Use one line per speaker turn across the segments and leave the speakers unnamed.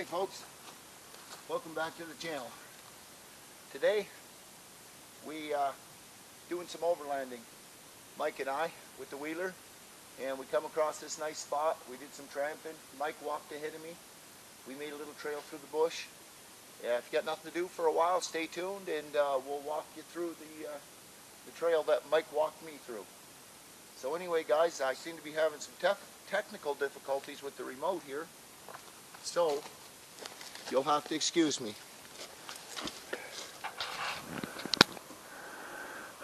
Hey folks, welcome back to the channel. Today we doing some overlanding, Mike and I with the wheeler, and we come across this nice spot. We did some tramping. Mike walked ahead of me. We made a little trail through the bush. Yeah, if you got nothing to do for a while, stay tuned and we'll walk you through the trail that Mike walked me through. So anyway guys, I seem to be having some technical difficulties with the remote here, so you'll have to excuse me.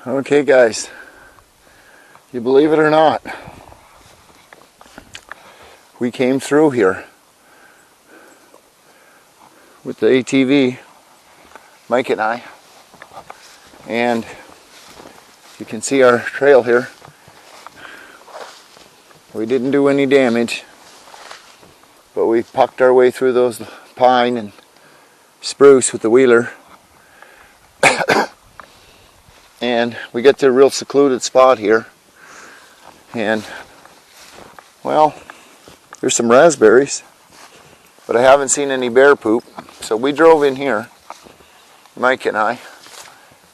Okay guys, you believe it or not, we came through here with the ATV, Mike and I, and you can see our trail here. We didn't do any damage, but we pucked our way through those pine and spruce with the wheeler. And we get to a real secluded spot here, and well, there's some raspberries, but I haven't seen any bear poop. So we drove in here, Mike and I,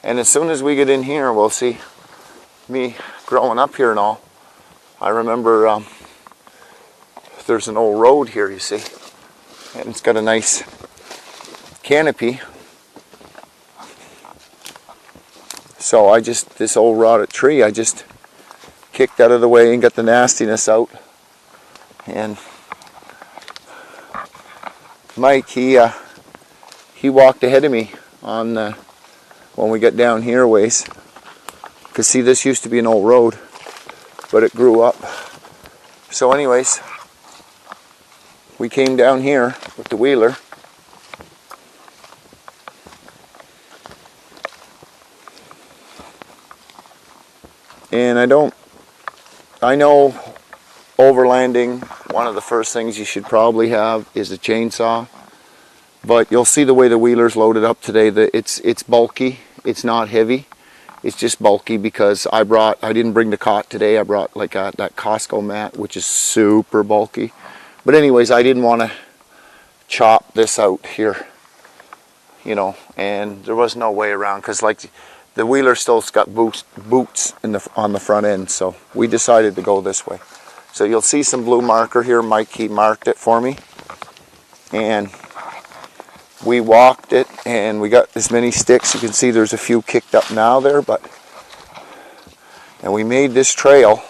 and as soon as we get in here, we'll see. Me growing up here and all, I remember there's an old road here, you see, and it's got a nice canopy. So this old rotted tree, I just kicked out of the way and got the nastiness out. And Mike, he walked ahead of me on when we got down here a ways. Because see, this used to be an old road, but it grew up. So anyways, we came down here with the wheeler. And I know overlanding, one of the first things you should probably have is a chainsaw. But you'll see the way the wheeler's loaded up today, that it's bulky, it's not heavy. It's just bulky because I didn't bring the cot today. I brought like that Costco mat, which is super bulky. But anyways, I didn't want to chop this out here, you know, and there was no way around because like the wheeler still's got boots on the front end, so we decided to go this way. So you'll see some blue marker here. Mike, he marked it for me, and we walked it, and we got as many sticks. You can see there's a few kicked up now there, and we made this trail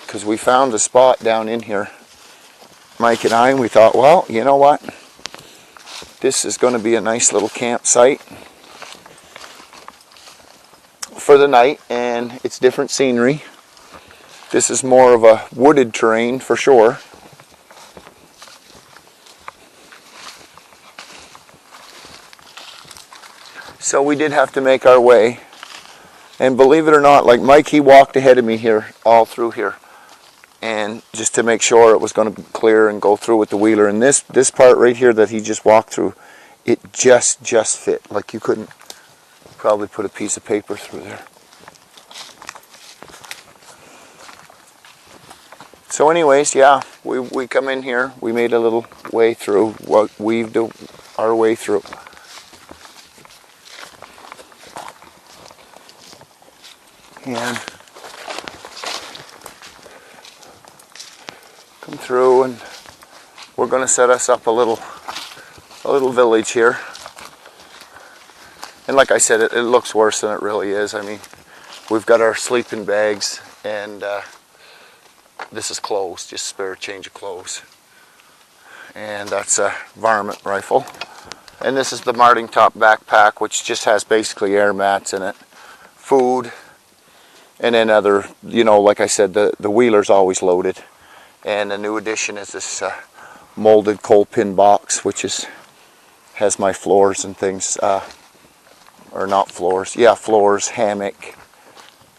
because we found a spot down in here, Mike and I, and we thought, well, you know what? This is going to be a nice little campsite for the night, and it's different scenery. This is more of a wooded terrain for sure. So we did have to make our way, and believe it or not, like Mike, he walked ahead of me here, all through here, and just to make sure it was going to be clear and go through with the wheeler. And this part right here that he just walked through, it just fit. Like you couldn't probably put a piece of paper through there. So anyways, yeah, we come in here, we made a little way through, weaved our way through. And come through, and we're going to set us up a little village here. And like I said, it looks worse than it really is. I mean, we've got our sleeping bags, and this is clothes, just spare change of clothes. And that's a varmint rifle. And this is the Marting Top backpack, which just has basically air mats in it, food, and then other, you know, like I said, the wheeler's always loaded. And the new addition is this molded coal pin box, which has my floors and things, or not floors, yeah, floors, hammock,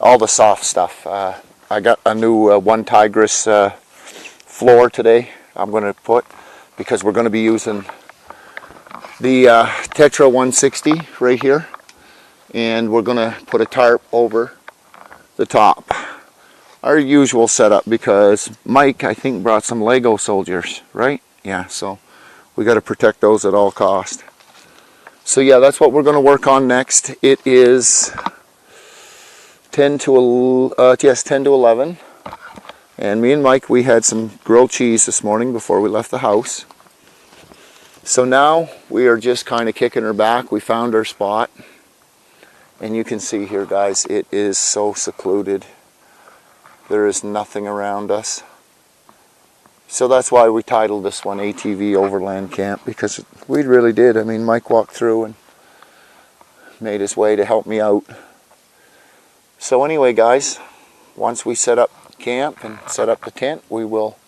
all the soft stuff. I got a new One Tigress floor today I'm going to put, because we're going to be using the Tetra 160 right here, and we're going to put a tarp over the top. Our usual setup, because Mike, I think, brought some Lego soldiers, right? Yeah, so We got to protect those at all cost. So yeah, that's what we're going to work on next. It is 10 to 11. And me and Mike, we had some grilled cheese this morning before we left the house. So now we are just kind of kicking her back. We found our spot. And you can see here, guys, it is so secluded. There is nothing around us. So that's why we titled this one ATV Overland Camp, because we really did. I mean, Mike walked through and made his way to help me out. So anyway, guys, once we set up camp and set up the tent, we will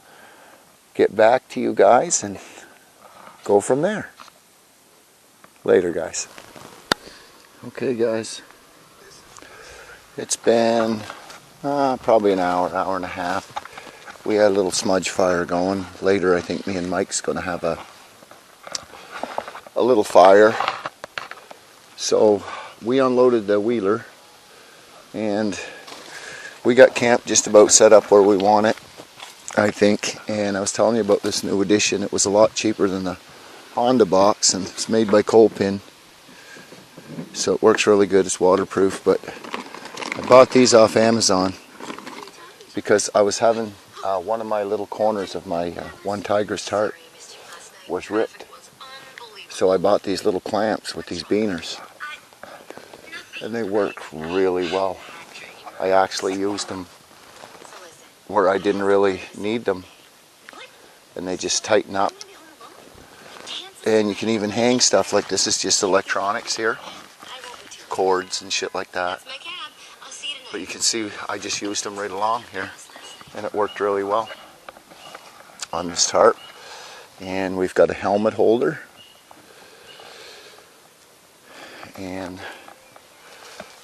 get back to you guys and go from there. Later, guys. Okay, guys. It's been probably an hour and a half. We had a little smudge fire going. Later, I think me and Mike's going to have a little fire. So we unloaded the wheeler and we got camp just about set up where we want it, I think. And I was telling you about this new addition. It was a lot cheaper than the Honda box, and it's made by Colpin. So it works really good. It's waterproof. But I bought these off Amazon because I was having one of my little corners of my one tigress tarp was ripped. So I bought these little clamps with these beaners. And they work really well. I actually used them where I didn't really need them. And they just tighten up. And you can even hang stuff like this. Is just electronics here. Cords and shit like that. But you can see I just used them right along here. And it worked really well on this tarp. And we've got a helmet holder. And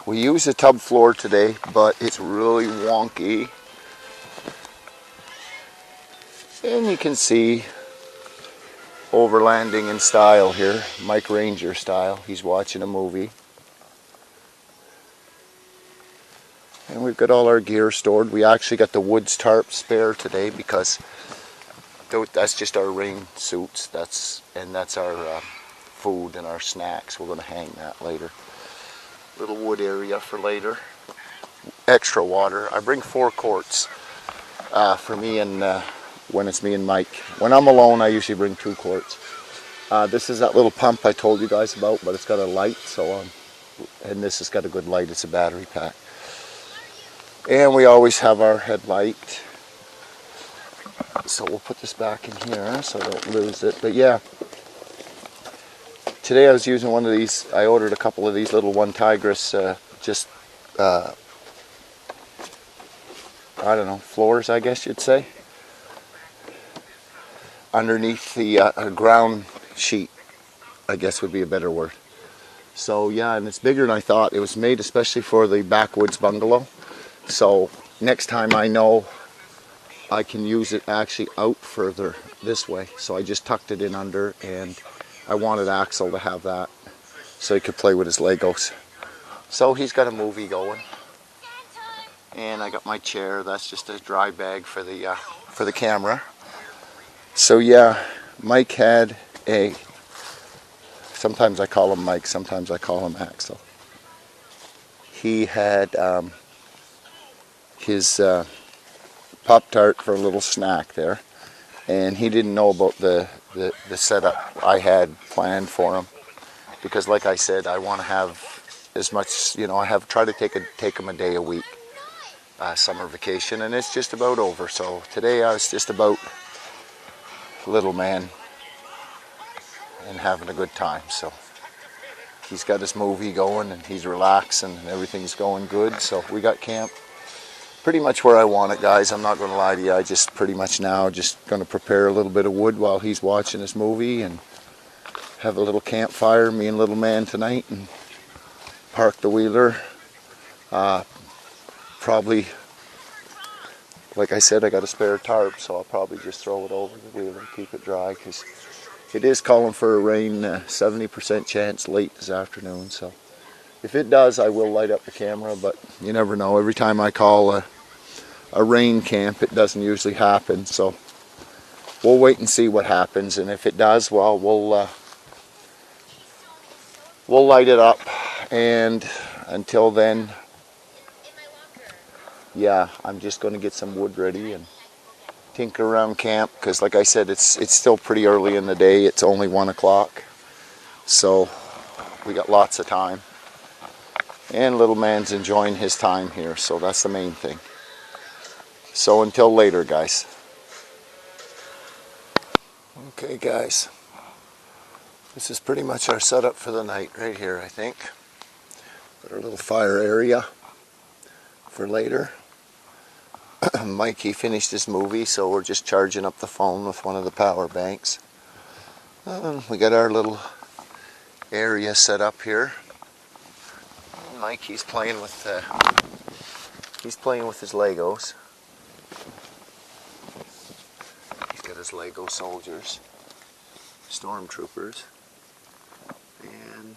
we use a tub floor today, but it's really wonky. And you can see overlanding in style here, Mike Ranger style. He's watching a movie. And we've got all our gear stored. We actually got the woods tarp spare today because that's just our rain suits. That's our food and our snacks. We're going to hang that later. Little wood area for later. Extra water. I bring 4 quarts for me and when it's me and Mike. When I'm alone, I usually bring 2 quarts. This is that little pump I told you guys about, but it's got a light. And this has got a good light. It's a battery pack. And we always have our headlight. So we'll put this back in here so I don't lose it. But yeah, today I was using one of these. I ordered a couple of these little one tigress, I don't know, floors, I guess you'd say, underneath the ground sheet, I guess would be a better word. So yeah, and it's bigger than I thought. It was made especially for the backwoods bungalow. So next time I know I can use it actually out further this way. So I just tucked it in under, and I wanted Axel to have that so he could play with his Legos. So he's got a movie going. And I got my chair. That's just a dry bag for the camera. So yeah, Mike had sometimes I call him Mike, sometimes I call him Axel. He had his Pop-Tart for a little snack there, and he didn't know about the setup I had planned for him, because like I said, I want to have as much, I try to take him a day a week, summer vacation, and it's just about over. So today I was just about little man and having a good time. So he's got his movie going and he's relaxing and everything's going good. So we got camp pretty much where I want it, guys. I'm not going to lie to you. I just pretty much now just going to prepare a little bit of wood while he's watching his movie and have a little campfire, me and little man tonight, and park the wheeler. Probably, like I said, I got a spare tarp, so I'll probably just throw it over the wheeler and keep it dry, because it is calling for a rain, 70% chance late this afternoon. So if it does, I will light up the camera, but you never know. Every time I call a rain camp, it doesn't usually happen. So we'll wait and see what happens, and if it does, well, we'll light it up, and until then, yeah, I'm just going to get some wood ready and tinker around camp, because like I said, it's still pretty early in the day. It's only 1 o'clock, so we got lots of time, and little man's enjoying his time here, so that's the main thing. So until later, guys. Okay, guys, this is pretty much our setup for the night right here, I think. Got our little fire area for later. Mike, he finished his movie, so we're just charging up the phone with one of the power banks. We got our little area set up here. Mike, he's playing with his Legos. He's got his Lego soldiers, stormtroopers, and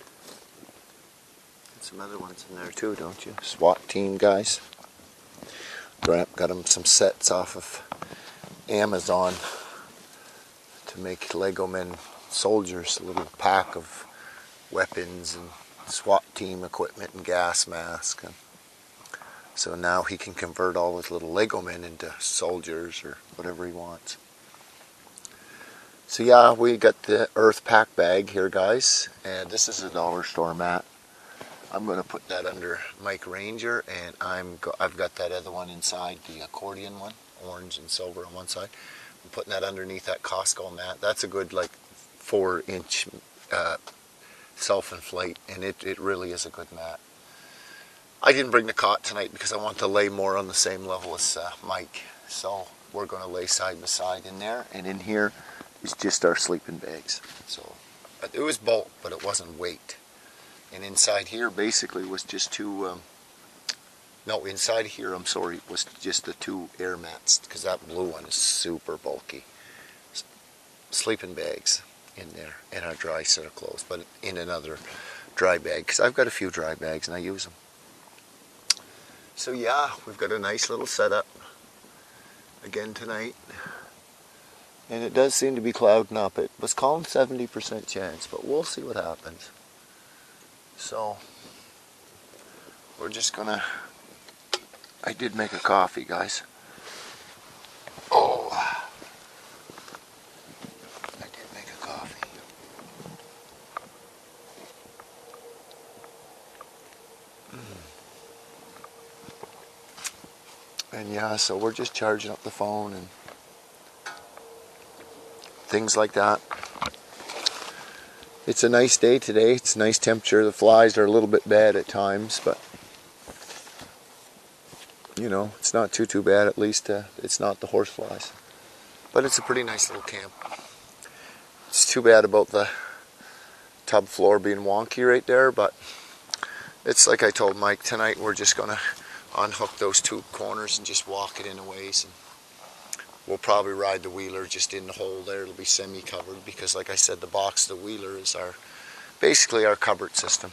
some other ones in there too, don't you? SWAT team guys. Got him some sets off of Amazon to make Lego men soldiers, a little pack of weapons and SWAT team equipment and gas mask. And so now he can convert all his little Lego men into soldiers or whatever he wants. So yeah, we got the earth pack bag here, guys, and this is a dollar store mat. I'm going to put that under Mike Ranger, and I've got that other one inside, the accordion one, orange and silver on one side. I'm putting that underneath that Costco mat. That's a good, like, 4-inch self-inflate, and it really is a good mat. I didn't bring the cot tonight because I want to lay more on the same level as Mike. So we're going to lay side by side in there, and in here is just our sleeping bags. So it was bulk, but it wasn't weight. And inside here basically was just inside here, I'm sorry, was just the 2 air mats, because that blue one is super bulky. Sleeping bags in there, and our dry set of clothes, but in another dry bag, because I've got a few dry bags and I use them. So yeah, we've got a nice little setup again tonight. And it does seem to be clouding up. It was calling 70% chance, but we'll see what happens. So, we're just gonna... I did make a coffee, guys. Oh! I did make a coffee. And yeah, so we're just charging up the phone and things like that. It's a nice day today. It's a nice temperature. The flies are a little bit bad at times, but you know, it's not too bad. At least it's not the horse flies. But it's a pretty nice little camp. It's too bad about the tub floor being wonky right there, but it's like I told Mike tonight, we're just gonna unhook those 2 corners and just walk it in a ways, and we'll probably ride the wheeler just in the hole there. It'll be semi-covered because, like I said, the box of the wheeler is basically our cupboard system.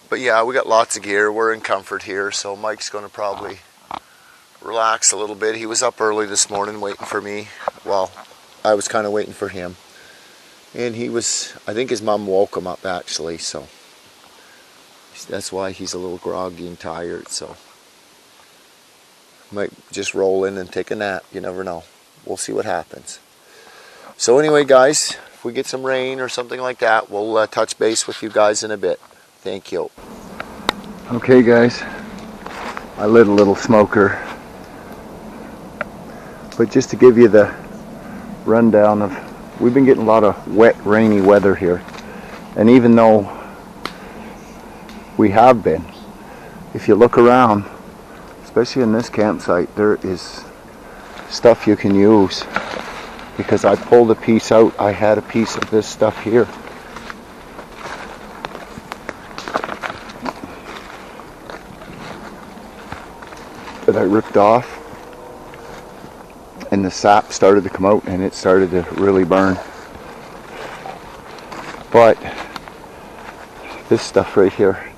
But yeah, we got lots of gear. We're in comfort here, so Mike's going to probably relax a little bit. He was up early this morning waiting for me. Well, I was kind of waiting for him. And I think his mom woke him up actually, so that's why he's a little groggy and tired, so might just roll in and take a nap. You never know. We'll see what happens. So anyway, guys, if we get some rain or something like that, we'll touch base with you guys in a bit. Thank you. Okay, guys, I lit a little smoker, but just to give you the rundown of, we've been getting a lot of wet, rainy weather here, and even though we have been, if you look around, especially in this campsite, there is stuff you can use, because I pulled a piece out. I had a piece of this stuff here. That I ripped off, and the sap started to come out and it started to really burn. But this stuff right here,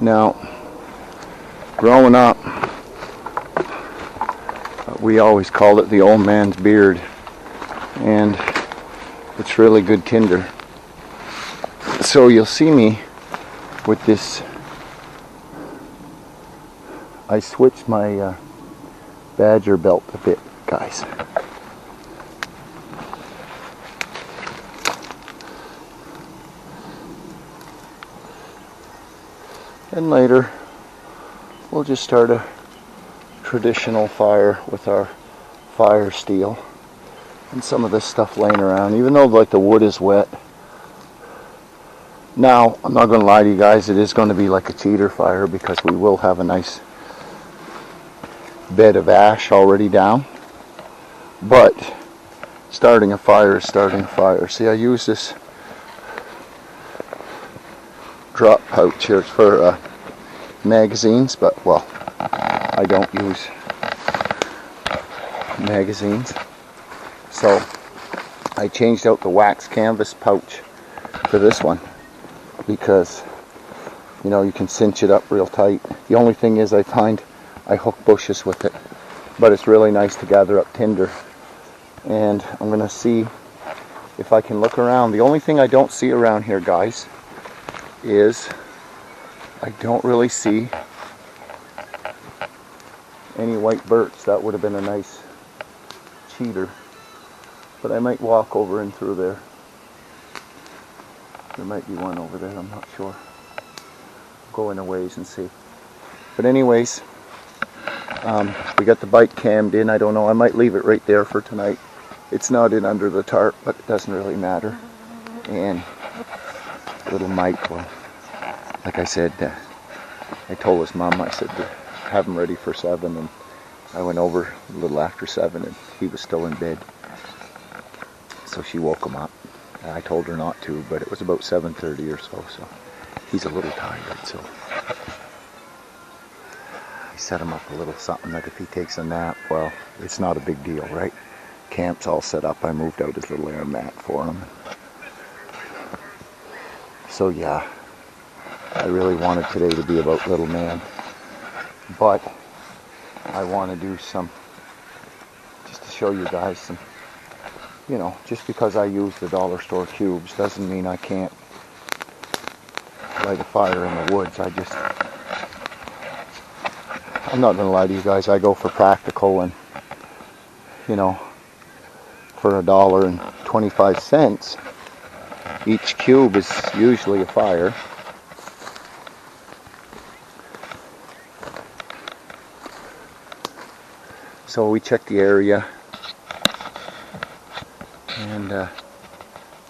now growing up, We always called it the old man's beard, and it's really good tinder. So you'll see me with this. I switched my Badger belt a bit, guys. And later we'll just start a traditional fire with our fire steel and some of this stuff laying around, even though like the wood is wet. Now, I'm not going to lie to you guys, it is going to be like a cheater fire because we will have a nice bed of ash already down. But starting a fire is starting a fire. See, I use this drop pouch here for magazines, but well, I don't use magazines. So I changed out the wax canvas pouch for this one because, you know, you can cinch it up real tight. The only thing is I find I hook bushes with it, but it's really nice to gather up tinder. And I'm going to see if I can look around. The only thing I don't see around here, guys, is I don't really see any white birch. That would have been a nice cheater, but I might walk over and through there. There might be one over there, I'm not sure. Go in a ways and see. But anyways, we got the bike cammed in. I don't know, I might leave it right there for tonight. It's not in under the tarp, but it doesn't really matter. And little Mike, well, like I said, I told his mom, I said to have him ready for 7, and I went over a little after 7 and he was still in bed. So she woke him up. I told her not to, but it was about 7:30 or so, so he's a little tired. So I set him up a little something that if he takes a nap, well, it's not a big deal, right? Camp's all set up. I moved out his little air mat for him. So yeah, I really wanted today to be about little man, but I want to do some, just to show you guys some, you know, just because I use the dollar store cubes doesn't mean I can't light a fire in the woods. I'm not going to lie to you guys, I go for practical, and, you know, for $1.25, each cube is usually a fire. So we check the area, and there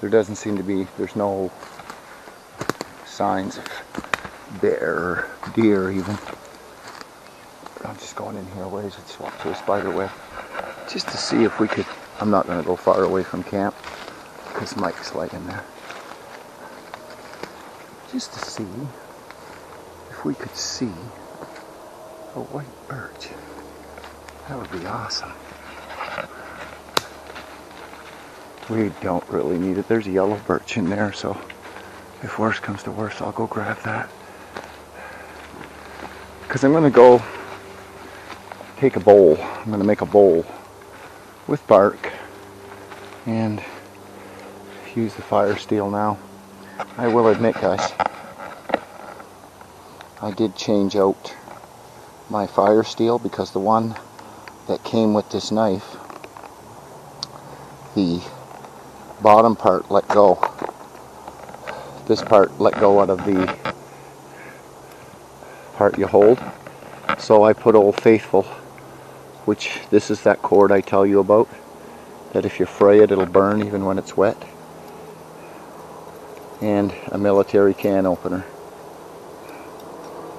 doesn't seem to be, there's no signs of bear or deer even. I'm just going in here a ways and swap to a spider web just to see if we could, I'm not going to go far away from camp because Mike's laying there. Just to see if we could see a white birch. That would be awesome. We don't really need it. There's a yellow birch in there, so if worse comes to worse, I'll go grab that. Because I'm going to go take a bowl. I'm going to make a bowl with bark and use the fire steel now. I will admit, guys, I did change out my fire steel because the one that came with this knife, the bottom part let go. This part let go out of the part you hold. So I put Old Faithful, which this is that cord I tell you about, that if you fray it, it'll burn even when it's wet, and a military can opener.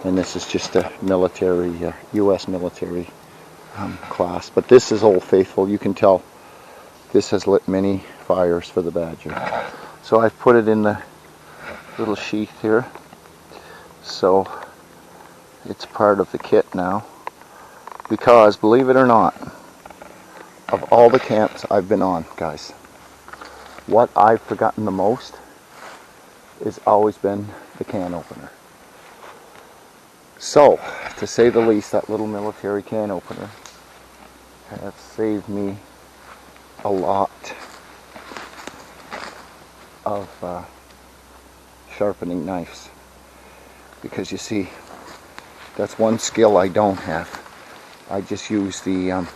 And this is just a military, U.S. military class. But this is Old Faithful. You can tell this has lit many fires for the Badger. So I've put it in the little sheath here. So it's part of the kit now. Because, believe it or not, of all the camps I've been on, guys, what I've forgotten the most has always been the can opener. So, to say the least, that little military can opener have saved me a lot of sharpening knives, because you see, that's one skill I don't have. I just use the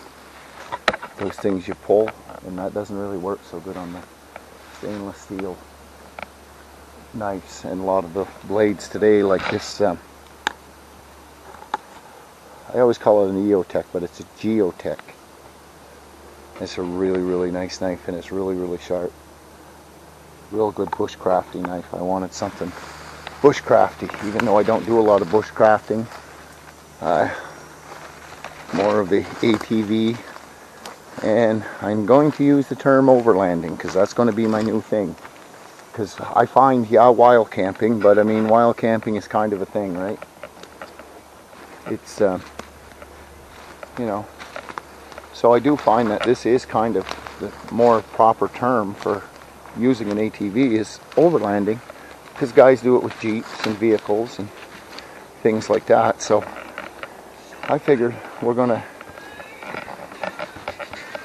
those things you pull, and that doesn't really work so good on the stainless steel knives. And a lot of the blades today, like this, I always call it an EOTech, but it's a Geotech. It's a really nice knife, and it's really sharp. Real good bushcrafting knife. I wanted something bushcrafty, even though I don't do a lot of bushcrafting. More of the ATV, and I'm going to use the term overlanding, because that's going to be my new thing. Because I find, yeah, wild camping, but I mean, wild camping is kind of a thing, right? It's, you know, so I do find that this is kind of the more proper term for using an ATV is overlanding, because guys do it with Jeeps and vehicles and things like that. So I figured we're gonna,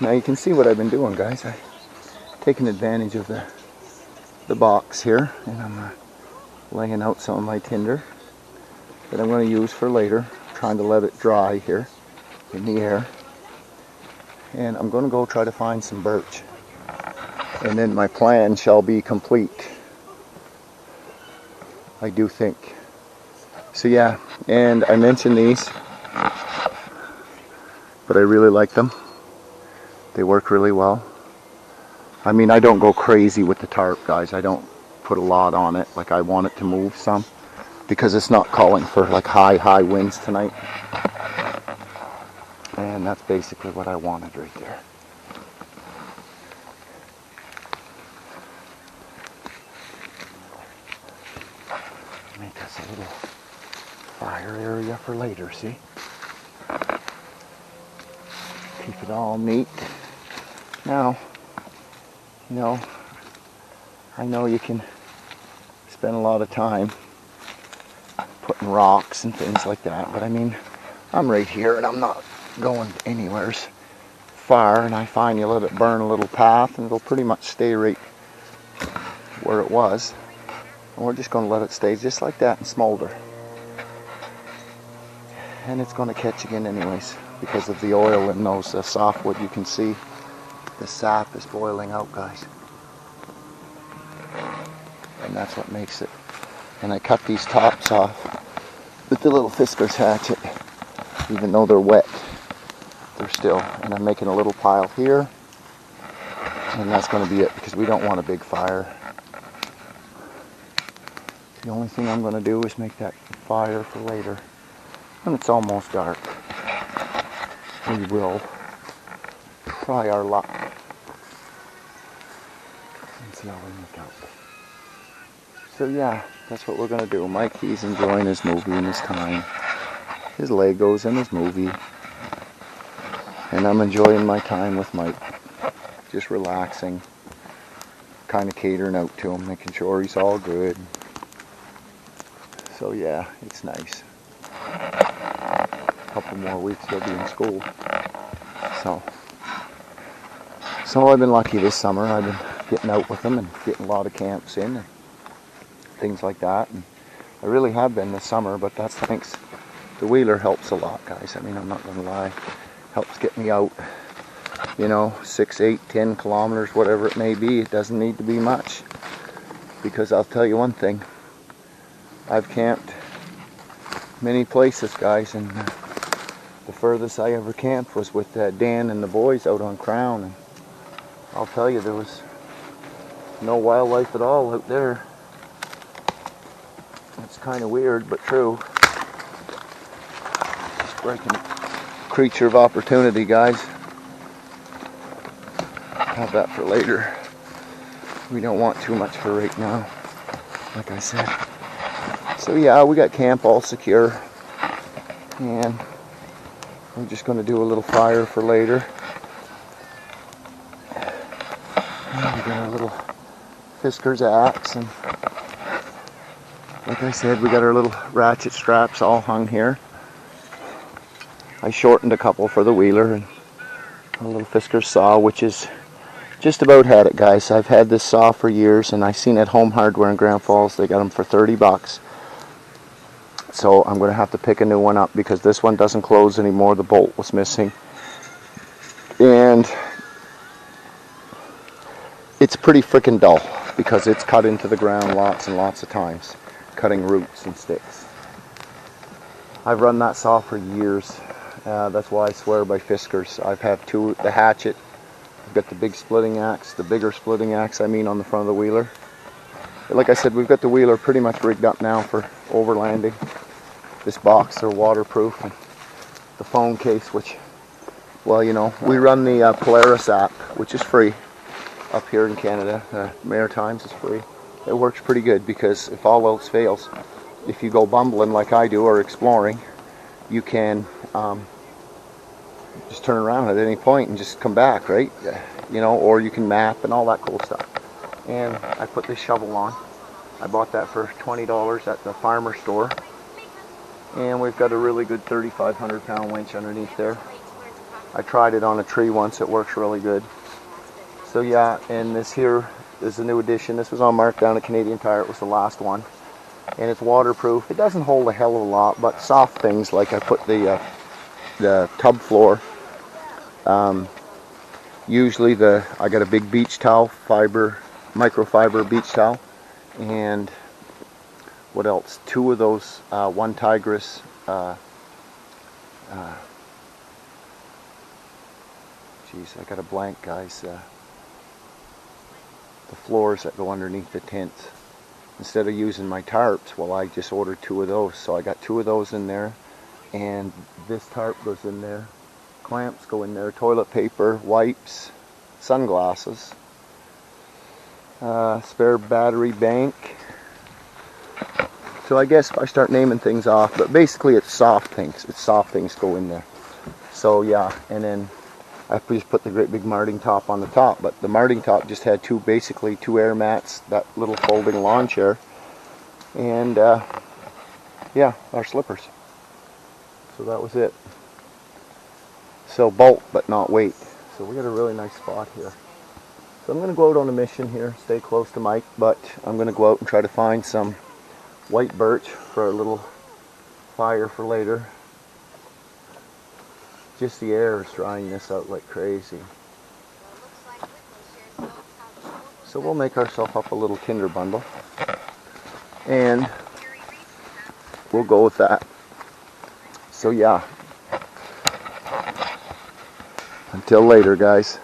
now you can see what I've been doing, guys. I've taken advantage of the box here, and I'm laying out some of my tinder that I'm going to use for later. I'm trying to let it dry here in the air, and I'm going to go try to find some birch, and then my plan shall be complete, I do think. So yeah, and I mentioned these, but I really like them. They work really well. I mean, I don't go crazy with the tarp, guys. I don't put a lot on it. Like, I want it to move some, because it's not calling for like high winds tonight. And that's basically what I wanted right there. Make us a little fire area for later, see? Keep it all neat. Now, you know, I know you can spend a lot of time putting rocks and things like that, but I mean, I'm right here and I'm not going anywhere far, and I find you let it burn a little path and it'll pretty much stay right where it was. And we're just going to let it stay just like that and smolder. And it's going to catch again anyways, because of the oil in those softwood. You can see the sap is boiling out, guys. And that's what makes it. And I cut these tops off with the little Fisker's hatchet. Even though they're wet, they're still. And I'm making a little pile here. And that's going to be it, because we don't want a big fire. The only thing I'm going to do is make that fire for later. When it's almost dark, we will try our luck and see how we make out. So yeah, that's what we're going to do. Mike, he's enjoying his movie and his time, his Legos and his movie. And I'm enjoying my time with Mike, just relaxing, kind of catering out to him, making sure he's all good. So yeah, it's nice. A couple more weeks he'll be in school. So I've been lucky this summer. I've been getting out with him and getting a lot of camps in and things like that. And I really have been this summer, but that's thanks. The wheeler helps a lot, guys. I mean, I'm not going to lie. Helps get me out, you know, 6, 8, 10 kilometers, whatever it may be. It doesn't need to be much. Because I'll tell you one thing. I've camped many places, guys, and the furthest I ever camped was with Dan and the boys out on Crown. And I'll tell you, there was no wildlife at all out there. It's kind of weird, but true. Just breaking creature of opportunity, guys. Have that for later. We don't want too much for right now, like I said. So yeah, we got camp all secure, and we're just going to do a little fire for later. And we got our little Fisker's axe, and like I said, we got our little ratchet straps all hung here. I shortened a couple for the wheeler, and A little Fisker saw, which is just about had it, guys. I've had this saw for years, and I seen at Home Hardware in Grand Falls they got them for 30 bucks. So I'm going to have to pick a new one up because this one doesn't close anymore. The bolt was missing. And it's pretty freaking dull because it's cut into the ground lots and lots of times, cutting roots and sticks. I've run that saw for years. That's why I swear by Fiskers. I've had two, the hatchet, I've got the big splitting axe, the bigger splitting axe, on the front of the wheeler. But like I said, we've got the wheeler pretty much rigged up now for overlanding. This box, they're waterproof, and the phone case, which, well, you know, we run the Polaris app, which is free up here in Canada. Maritimes is free. It works pretty good because if all else fails, if you go bumbling like I do or exploring, you can just turn around at any point and just come back, right? You know, or you can map and all that cool stuff. And I put this shovel on. I bought that for $20 at the farmer store. And we've got a really good 3,500 pound winch underneath there. I tried it on a tree once. It works really good. So yeah, and this here is a new addition. This was on markdown at Canadian Tire. It was the last one. And it's waterproof. It doesn't hold a hell of a lot, but soft things like I put the tub floor. Usually I got a big beach towel, microfiber beach towel, and what else? Two of those, one Tigris, geez, I got a blank, guys. The floors that go underneath the tents. Instead of using my tarps, well, I just ordered two of those. So I got two of those in there, and this tarp goes in there. Clamps go in there, toilet paper, wipes, sunglasses, spare battery bank. So I guess if I start naming things off, but basically it's soft things. It's soft things go in there. So yeah, and then I just put the great big Marting top on the top, but the Marting top just had basically two air mats, that little folding lawn chair, and yeah, our slippers. So that was it. So bulk, but not weight. So we got a really nice spot here. So I'm going to go out on a mission here, stay close to Mike, but I'm going to go out and try to find some white birch for a little fire for later. Just the air is drying this out like crazy. So we'll make ourselves up a little tinder bundle, and we'll go with that. So yeah, until later, guys.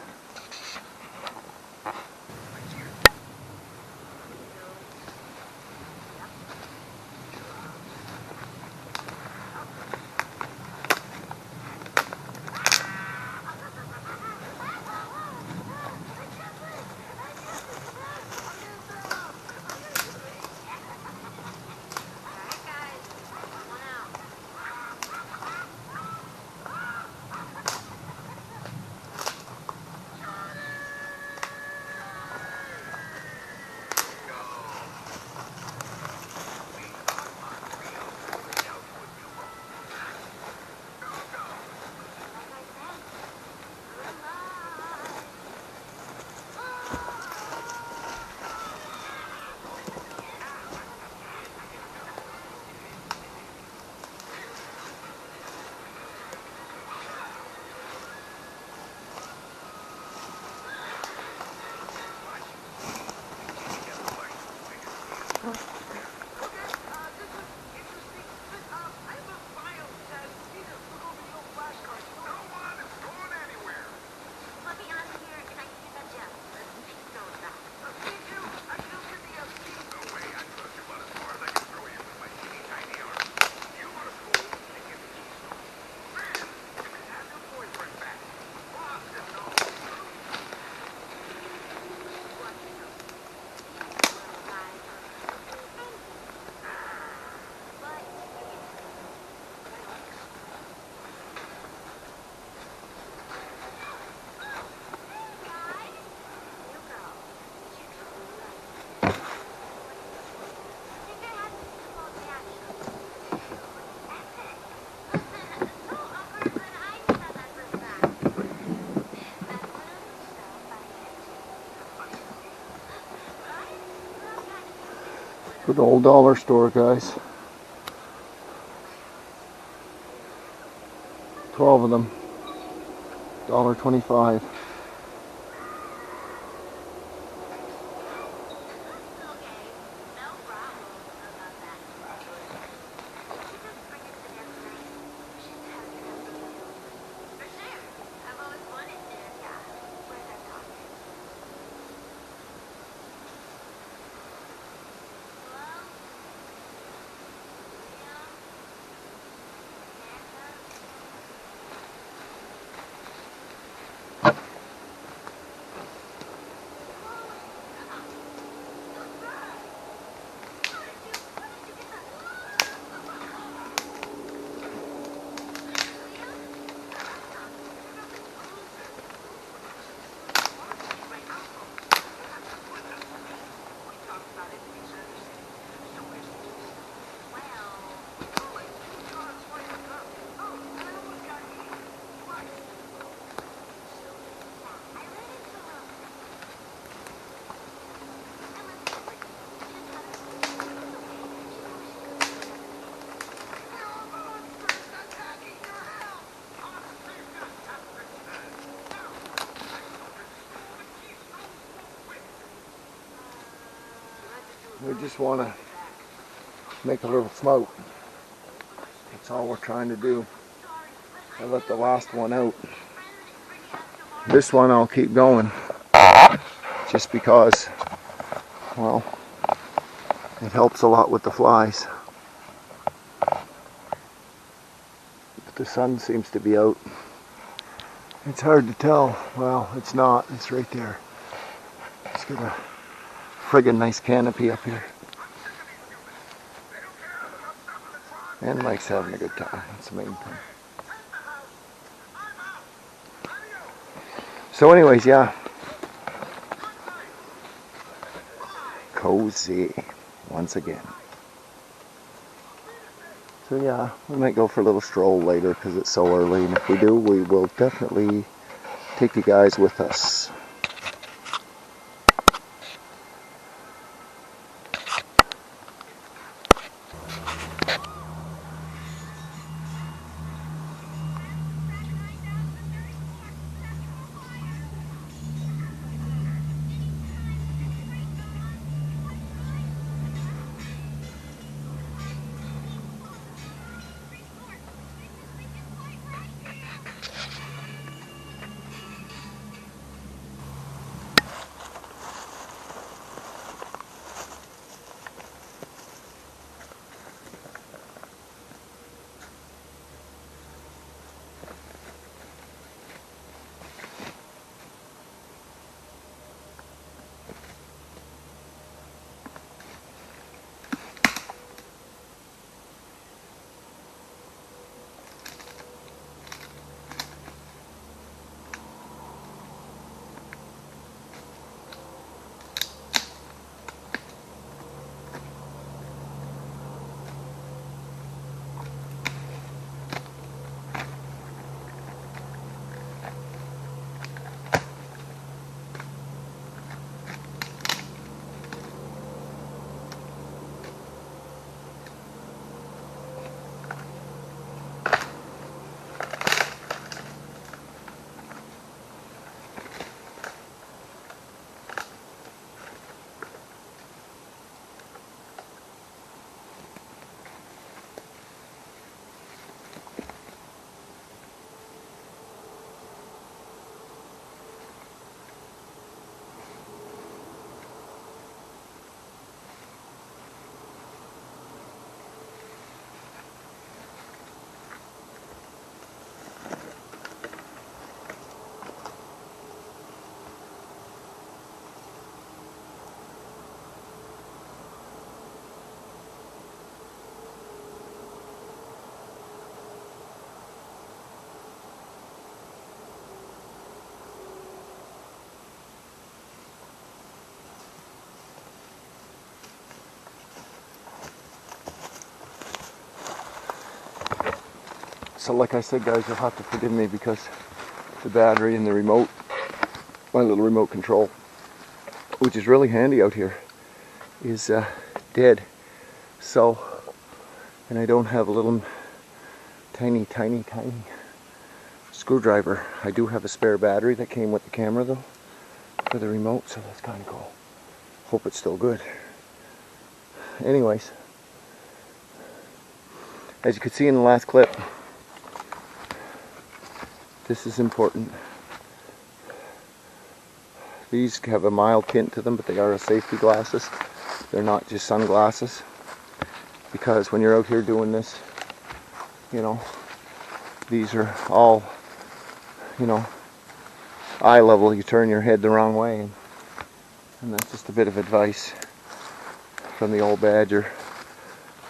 Good old dollar store, guys. 12 of them. $1.25. We just want to make a little smoke. That's all we're trying to do. I let the last one out. This one I'll keep going just because, well, it helps a lot with the flies. But the sun seems to be out. It's hard to tell. Well, it's not. It's right there. It's got a friggin' nice canopy up here. And Mike's having a good time. That's the main thing. So anyways, yeah. Cozy. Once again. So yeah, we might go for a little stroll later because it's so early. And if we do, we will definitely take you guys with us. So like I said, guys, you'll have to forgive me because the battery in the remote, my little remote control, which is really handy out here, is dead. So, and I don't have a little tiny screwdriver. I do have a spare battery that came with the camera though, for the remote, so that's kind of cool. Hope it's still good. Anyways, as you could see in the last clip, this is important. These have a mild tint to them, but they are safety glasses. They're not just sunglasses. Because when you're out here doing this, you know, these are all, you know, eye level. You turn your head the wrong way. And that's just a bit of advice from the old badger.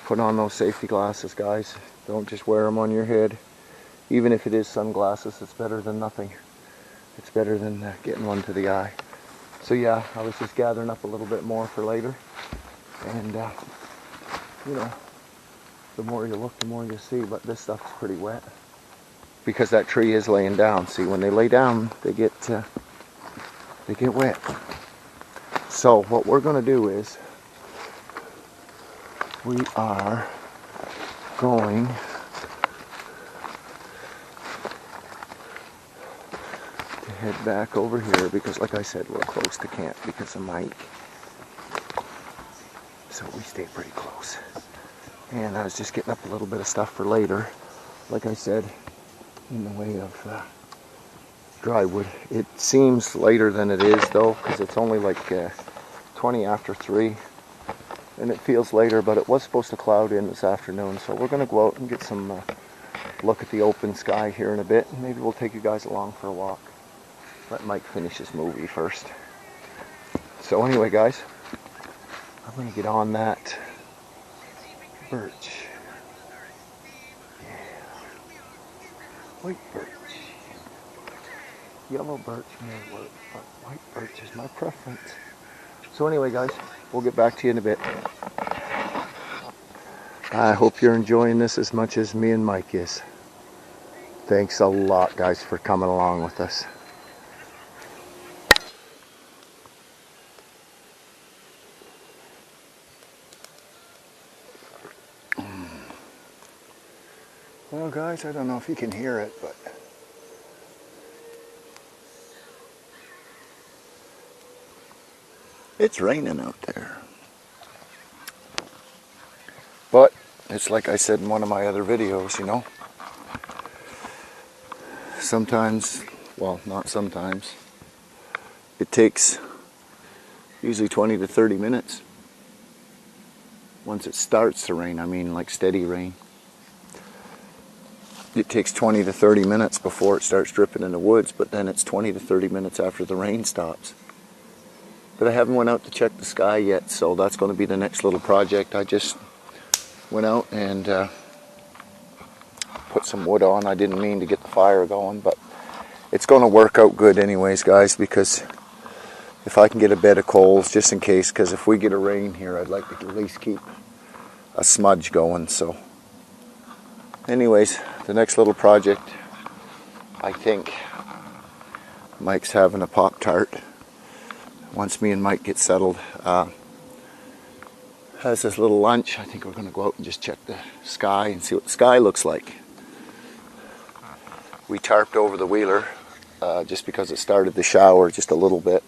Put on those safety glasses, guys. Don't just wear them on your head. Even if it is sunglasses, it's better than nothing. It's better than getting one to the eye. So yeah, I was just gathering up a little bit more for later. And, you know, the more you look, the more you see. But this stuff's pretty wet. Because that tree is laying down. See, when they lay down, they get wet. So what we're going to do is, we are going to head back over here because, like I said, we're close to camp because of Mike. So we stay pretty close. And I was just getting up a little bit of stuff for later. Like I said, in the way of dry wood. It seems later than it is though, because it's only like 20 after 3. And it feels later, but it was supposed to cloud in this afternoon, so we're going to go out and get some look at the open sky here in a bit, and maybe we'll take you guys along for a walk. Let Mike finish his movie first. So anyway, guys, I'm going to get on that birch. Yeah. White birch. Yellow birch may work, but white birch is my preference. So anyway, guys, we'll get back to you in a bit. I hope you're enjoying this as much as me and Mike is. Thanks a lot, guys, for coming along with us. Well, guys, I don't know if you can hear it, but it's raining out there. But it's like I said in one of my other videos, you know. Sometimes, well, not sometimes, it takes usually 20 to 30 minutes. Once it starts to rain, I mean like steady rain. It takes 20 to 30 minutes before it starts dripping in the woods, but then it's 20 to 30 minutes after the rain stops. But I haven't went out to check the sky yet, so that's going to be the next little project. I just went out and put some wood on. I didn't mean to get the fire going, but it's going to work out good anyways, guys, because if I can get a bed of coals, just in case, because if we get a rain here, I'd like to at least keep a smudge going. So anyways, the next little project, I think Mike's having a Pop-Tart. Once me and Mike get settled, has this little lunch. I think we're going to go out and just check the sky and see what the sky looks like. We tarped over the wheeler just because it started to shower just a little bit.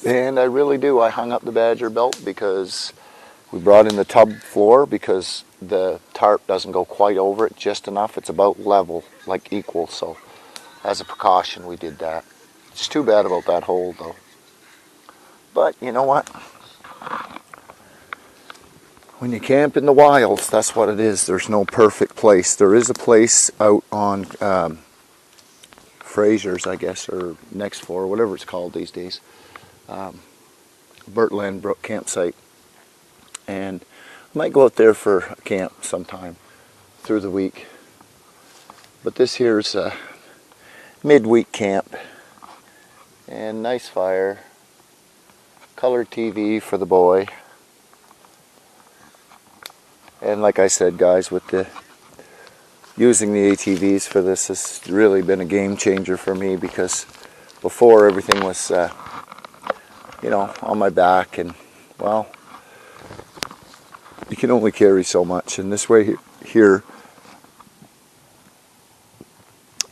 And I really do. I hung up the Badger belt because we brought in the tub floor because the tarp doesn't go quite over it just enough. It's about level, like equal. So as a precaution, we did that. It's too bad about that hole though. But you know what? When you camp in the wilds, that's what it is. There's no perfect place. There is a place out on Fraser's, I guess, or next floor, whatever it's called these days. Bertland Brook campsite. And I might go out there for a camp sometime through the week. But this here's a midweek camp. And nice fire. Colored TV for the boy. And like I said, guys, with the using the ATVs for this has really been a game changer for me, because before everything was, you know, on my back, and well, you can only carry so much. And this way here,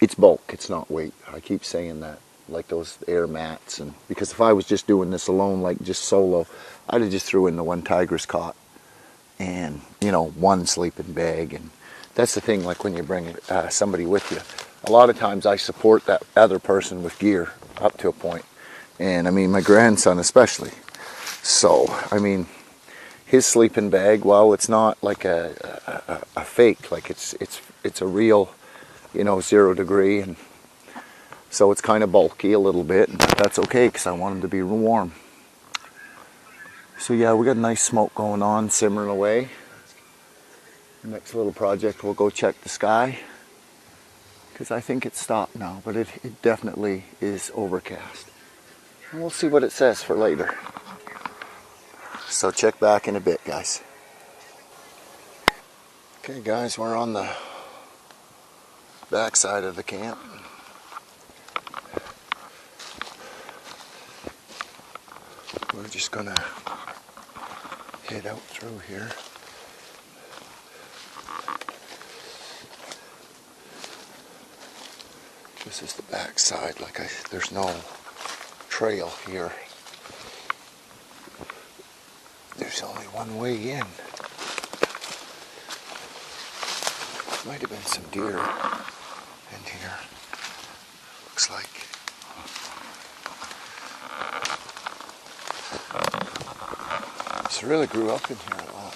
it's bulk, it's not weight. I keep saying that, like those air mats. And because if I was just doing this alone, like just solo, I'd have just threw in the one tiger's cot and, you know, one sleeping bag. And that's the thing, like when you bring somebody with you, a lot of times I support that other person with gear up to a point. And I mean, my grandson especially. So, I mean, his sleeping bag, well, it's not like a fake, like it's a real, you know, 0 degree, and so it's kind of bulky a little bit, but that's okay because I want him to be warm. So yeah, we got a nice smoke going on, simmering away. Next little project, we'll go check the sky because I think it's stopped now, but it definitely is overcast. And we'll see what it says for later. So check back in a bit, guys. Okay guys, we're on the back side of the camp. We're just gonna head out through here. This is the back side, there's no trail here. There's only one way in. Might have been some deer in here. Looks like. So I really grew up in here a lot.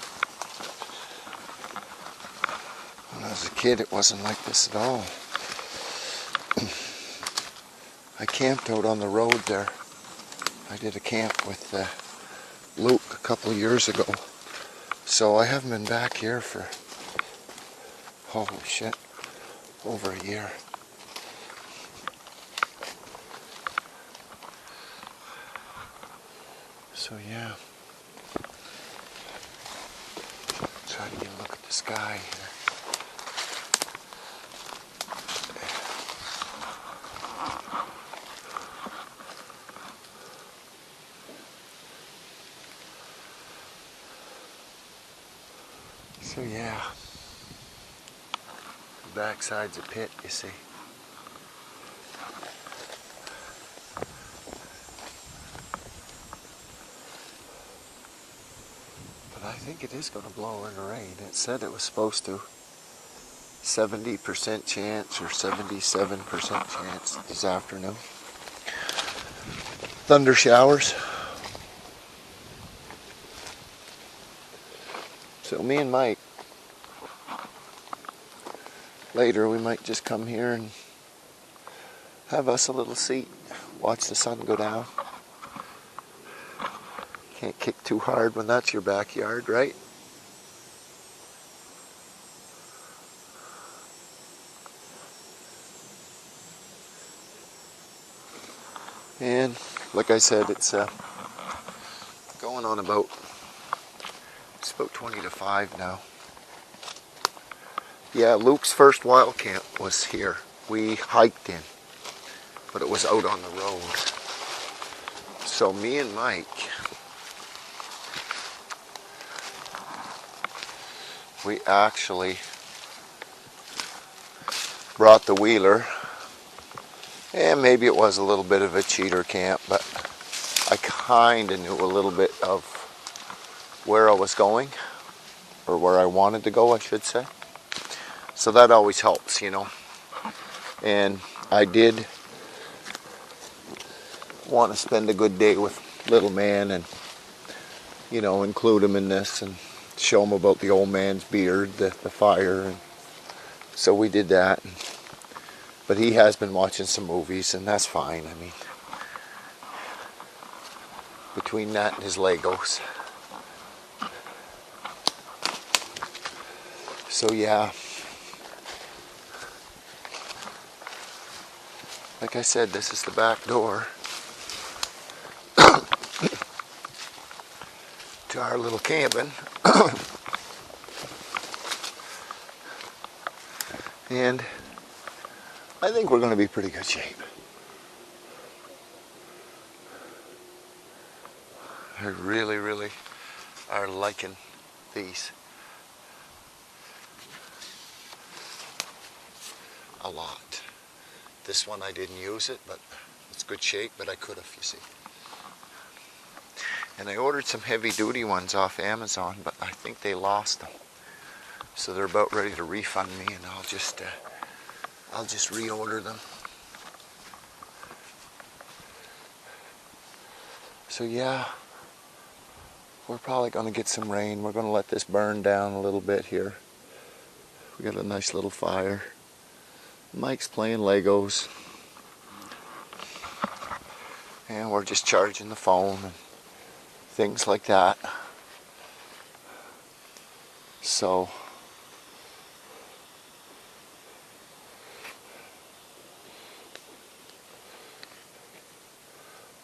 When I was a kid, it wasn't like this at all. I camped out on the road there. I did a camp with Luke a couple of years ago. So I haven't been back here for, holy shit, over a year. So yeah. Try to get a look at the sky here. So yeah, the backside's a pit, you see. But I think it is going to blow in the rain. It said it was supposed to. 70% chance or 77% chance this afternoon. Thunder showers. So me and Mike, later we might just come here and have us a little seat, watch the sun go down. Can't kick too hard when that's your backyard, right? And like I said, it's going on about 20 to 5 now. Yeah, Luke's first wild camp was here. We hiked in, but it was out on the road. So me and Mike, we actually brought the wheeler, and maybe it was a little bit of a cheater camp, but I kind of knew a little bit of where I was going, or where I wanted to go, I should say. So that always helps, you know. And I did want to spend a good day with little man and, you know, include him in this and show him about the old man's beard, the fire. And so we did that. But he has been watching some movies, and that's fine. I mean, between that and his Legos. So yeah, like I said, this is the back door to our little cabin. And I think we're going to be pretty good shape. I really, really are liking these a lot. This one I didn't use it, but it's good shape, but I could have, you see. And I ordered some heavy duty ones off Amazon, but I think they lost them. So they're about ready to refund me, and I'll just reorder them. So yeah, we're probably going to get some rain. We're going to let this burn down a little bit here. We got a nice little fire. Mike's playing Legos. And we're just charging the phone and things like that. So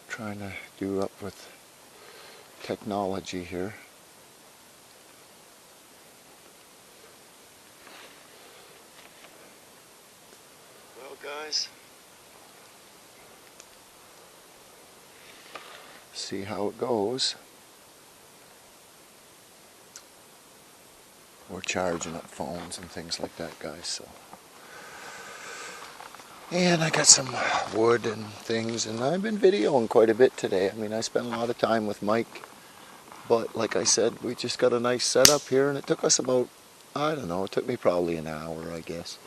trying to do up with technology here. Well, guys, see how it goes. We're charging up phones and things like that, guys. So, and I got some wood and things, and I've been videoing quite a bit today. I mean, I spent a lot of time with Mike, but like I said, we just got a nice setup here, and it took us about, I don't know, it took me probably an hour, I guess.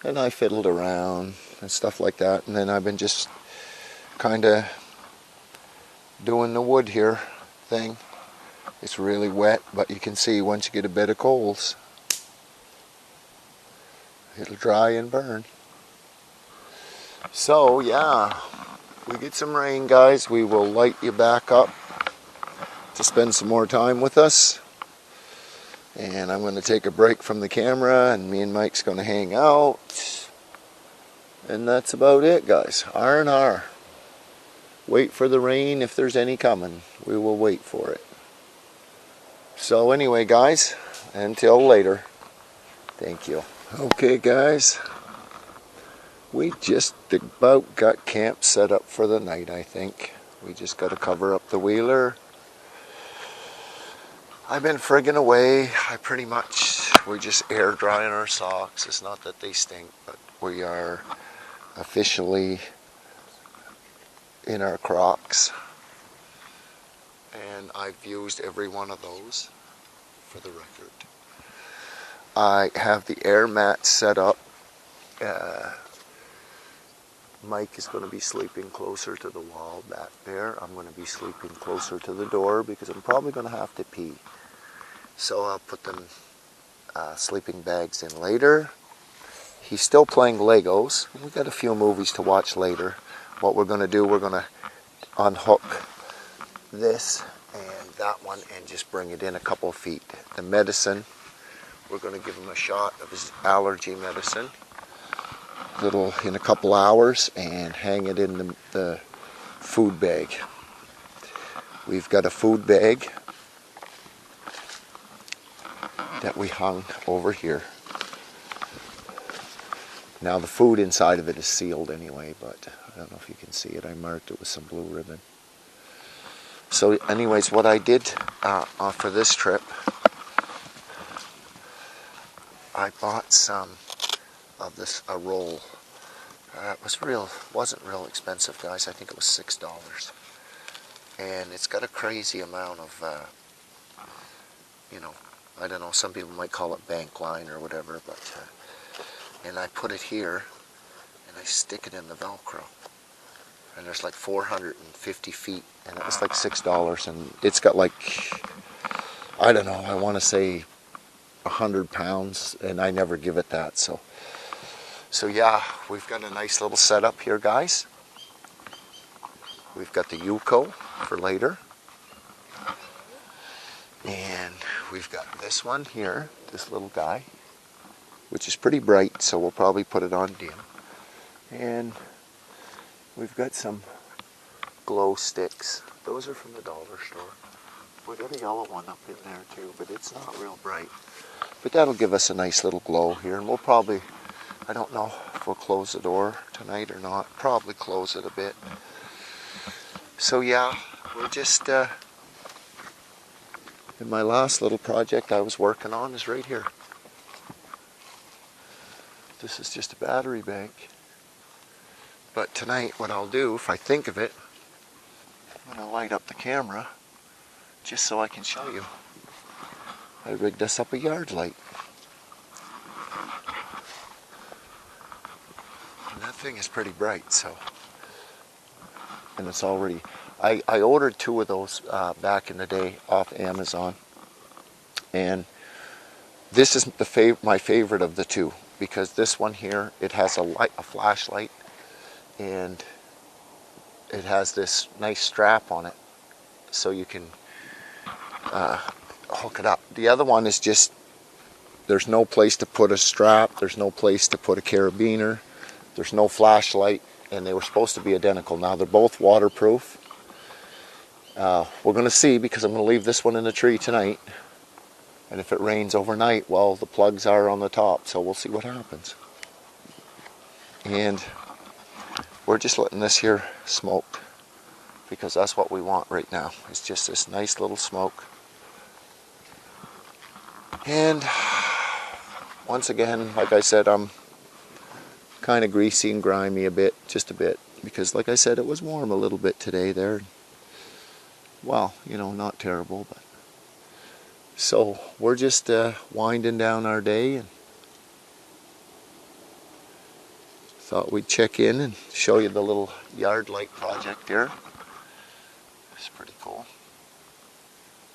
And I fiddled around and stuff like that, and then I've been just kind of doing the wood here thing. It's really wet, but you can see once you get a bed of coals, it'll dry and burn. So yeah, we get some rain, guys, we will light you back up to spend some more time with us. And I'm going to take a break from the camera, and me and Mike's going to hang out. And that's about it, guys. R&R. Wait for the rain if there's any coming. We will wait for it. So anyway, guys, until later. Thank you. Okay, guys. We just about got camp set up for the night, I think. We just got to cover up the wheeler. I've been friggin' away. We're just air drying our socks. It's not that they stink, but we are officially in our Crocs. And I've used every one of those, for the record. I have the air mat set up. Mike is going to be sleeping closer to the wall back there. I'm going to be sleeping closer to the door because I'm probably going to have to pee. So I'll put them sleeping bags in later. He's still playing Legos. We've got a few movies to watch later. What we're going to do, we're going to unhook this and that one and just bring it in a couple of feet. The medicine, we're going to give him a shot of his allergy medicine in a couple hours and hang it in the food bag. We've got a food bag that we hung over here. Now the food inside of it is sealed anyway, but I don't know if you can see it. I marked it with some blue ribbon. So anyways, what I did for this trip, I bought some of this, a roll. It wasn't real expensive, guys. I think it was $6. And it's got a crazy amount of, I don't know, some people might call it bank line or whatever, but, and I put it here, and I stick it in the Velcro. And there's like 450 feet, and it was like $6, and it's got like, I don't know, I want to say 100 pounds, and I never give it that, so yeah, we've got a nice little setup here, guys. We've got the Yuko for later. And we've got this one here, this little guy, which is pretty bright, so we'll probably put it on dim. And we've got some glow sticks. Those are from the dollar store. We've got a yellow one up in there too, but it's not real bright. But that'll give us a nice little glow here, and we'll probably, I don't know if we'll close the door tonight or not. Probably close it a bit. So yeah, we're just And my last little project I was working on is right here. This is just a battery bank. But tonight what I'll do, if I think of it, I'm going to light up the camera just so I can show you. I rigged this up a yard light. And that thing is pretty bright, so. And it's already, I ordered 2 of those back in the day off Amazon. And this is my favorite of the 2, because this one here, it has a flashlight, and it has this nice strap on it so you can hook it up. The other one is just, there's no place to put a strap, there's no place to put a carabiner, there's no flashlight, and they were supposed to be identical. Now they're both waterproof. We're going to see, because I'm going to leave this one in the tree tonight, and if it rains overnight, well, the plugs are on the top, so we'll see what happens. And we're just letting this here smoke, because that's what we want right now. It's just this nice little smoke. And once again, like I said, I'm kind of greasy and grimy a bit, just a bit, because like I said, it was warm a little bit today there. Well, you know, not terrible, but so we're just winding down our day, and thought we'd check in and show you the little yard light project there. It's pretty cool,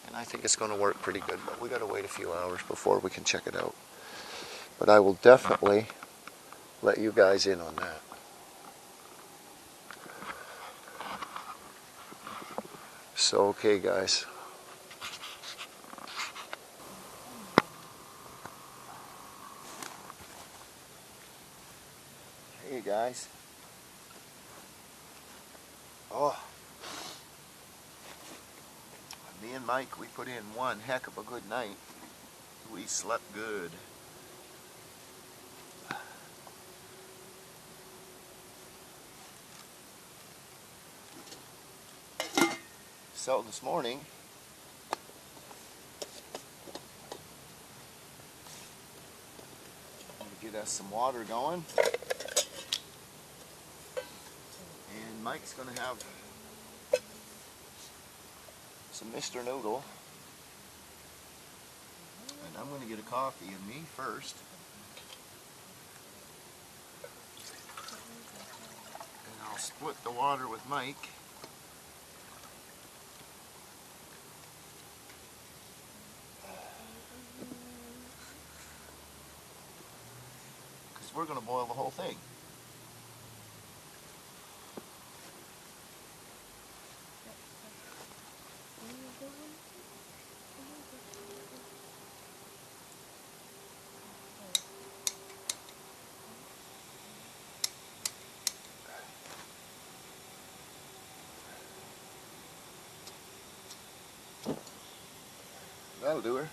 and I think it's going to work pretty good, but we got to wait a few hours before we can check it out. But I will definitely let you guys in on that. So okay guys, hey guys, oh, me and Mike, we put in one heck of a good night. We slept good. So this morning, I'm going to get us some water going, and Mike's going to have some Mr. Noodle, and I'm going to get a coffee in me first, and I'll split the water with Mike. We're going to boil the whole thing. That'll do her.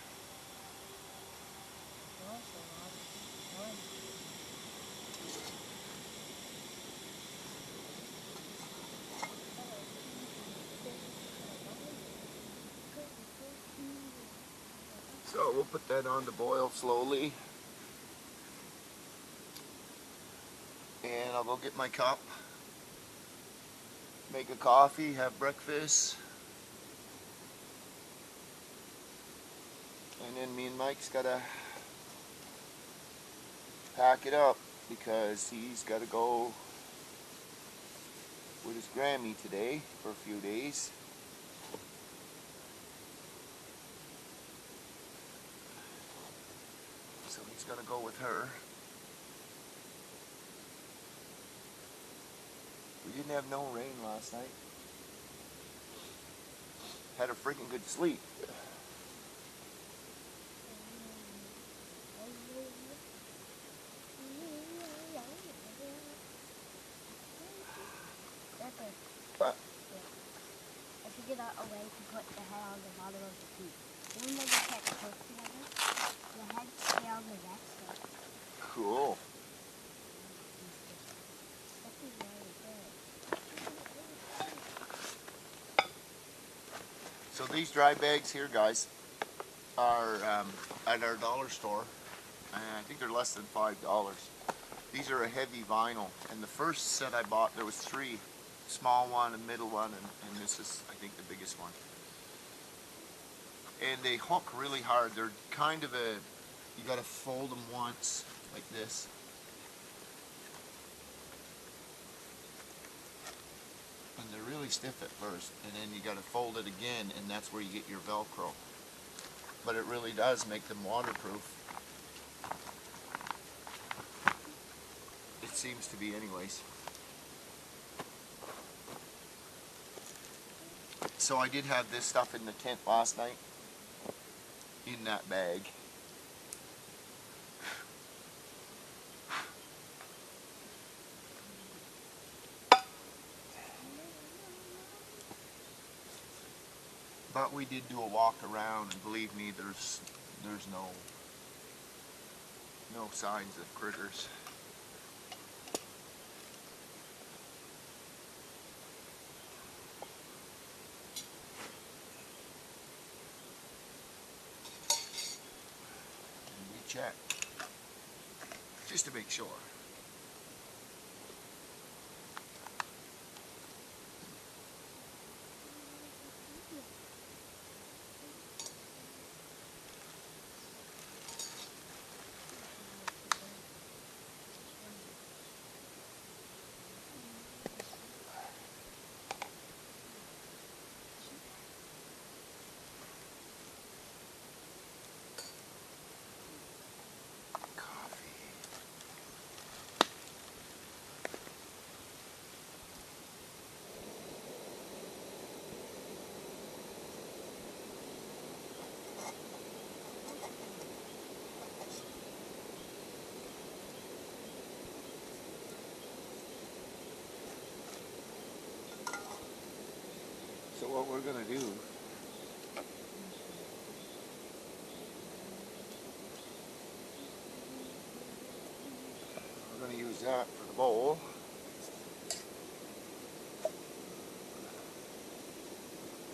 So we'll put that on to boil slowly. And I'll go get my cup, make a coffee, have breakfast. And then me and Mike's gotta pack it up, because he's gotta go with his Grammy today for a few days. So he's gonna go with her. We didn't have no rain last night. Had a freaking good sleep. What?
I figured out a way to put the head on the bottom of the feet. Even though they can't close together, the head stay on the neck. So.
Cool.
This is very good.
So these dry bags here, guys, are at our dollar store, and I think they're less than $5. These are a heavy vinyl, and the first set I bought, there was 3. Small one, a middle one, and this is, I think, the biggest one. And they hook really hard. They're kind of a, you gotta fold them once, like this. And they're really stiff at first, and then you gotta fold it again, and that's where you get your Velcro. But it really does make them waterproof. It seems to be anyways. So I did have this stuff in the tent last night, in that bag. But we did do a walk around, and believe me, there's no signs of critters. And we check just to make sure. So what we're going to do, we're going to use that for the bowl.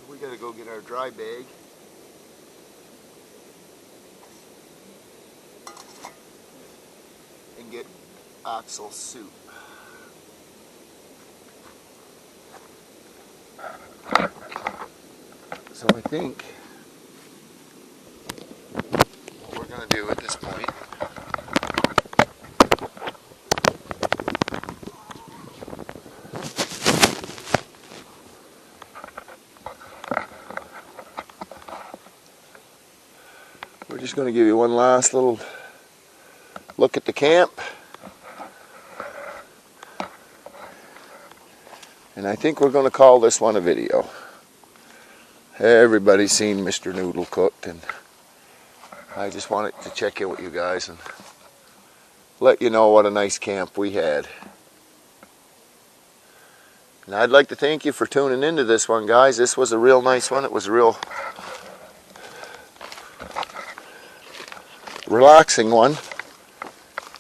We got to go get our dry bag. And get Axel's suit. So I think what we're going to do at this point, we're just going to give you one last little look at the camp. And I think we're going to call this one a video. Everybody's seen Mr. Noodle cook, and I just wanted to check in with you guys and let you know what a nice camp we had. And I'd like to thank you for tuning into this one, guys. This was a real nice one. It was a real relaxing one.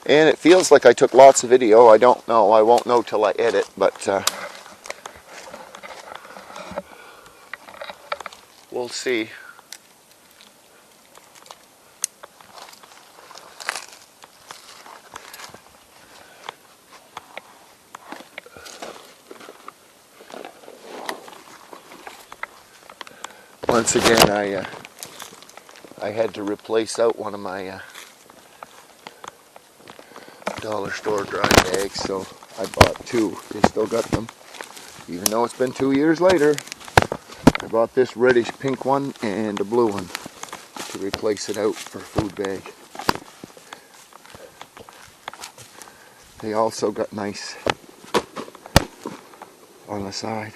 And it feels like I took lots of video. I don't know. I won't know till I edit, but we'll see. Once again, I had to replace out one of my dollar store dry bags, so I bought 2. They still got them, even though it's been 2 years later. I bought this reddish pink one and a blue one to replace it out for a food bag. They also got nice on the side.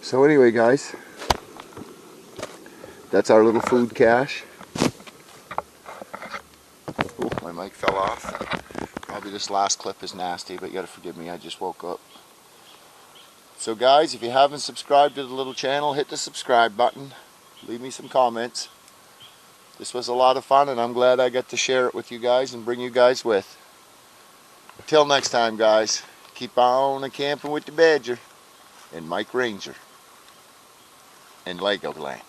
So anyway, guys, that's our little food cache. Oh, my mic fell off. Probably this last clip is nasty, but you gotta forgive me, I just woke up. So guys, if you haven't subscribed to the little channel, hit the subscribe button. Leave me some comments. This was a lot of fun, and I'm glad I got to share it with you guys and bring you guys with. Till next time, guys, keep on camping with the Badger and Mike Ranger and Legoland.